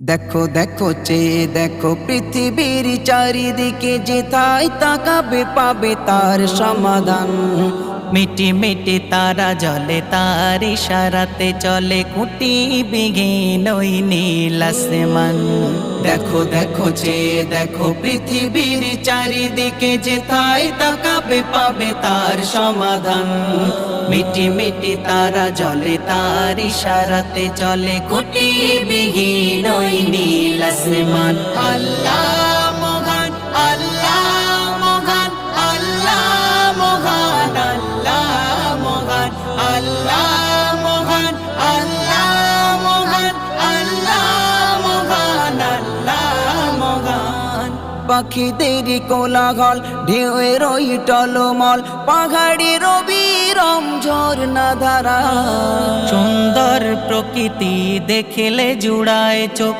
দেখো দেখো চেয়ে দেখো পৃথিবীর চারিদিকে, যেথায় তাকাবে পাবে তার সমাধান। মিটি মিটি তারা জলে তার ইশারাতে চলে, কোটি বিঘিন ওই নীল আসমান। দেখো দেখো চেয়ে দেখো পৃথিবীর চারিদিকে, যেথায় তাকাবে পাবে তার সমাধান। মিটি মিটি তারা জলে তার ইশারাতে চলে, কোটি বিঘিন ওই নীল আসমান। আল্লাহ মহান, আল্লাহ মহান, আল্লাহ মহান, আল্লাহ মহান, আল্লাহ মহান, আল্লাহ মহান, আল্লাহ মহান, আল্লাহ মহান। পাখিদের কোলাহল, ঢেউয়ের ওই টলমল, পাহাড়ের বিরম ঝর্ণা ধারা। সুন্দর প্রকৃতি দেখলে জুড়ায় চোখ,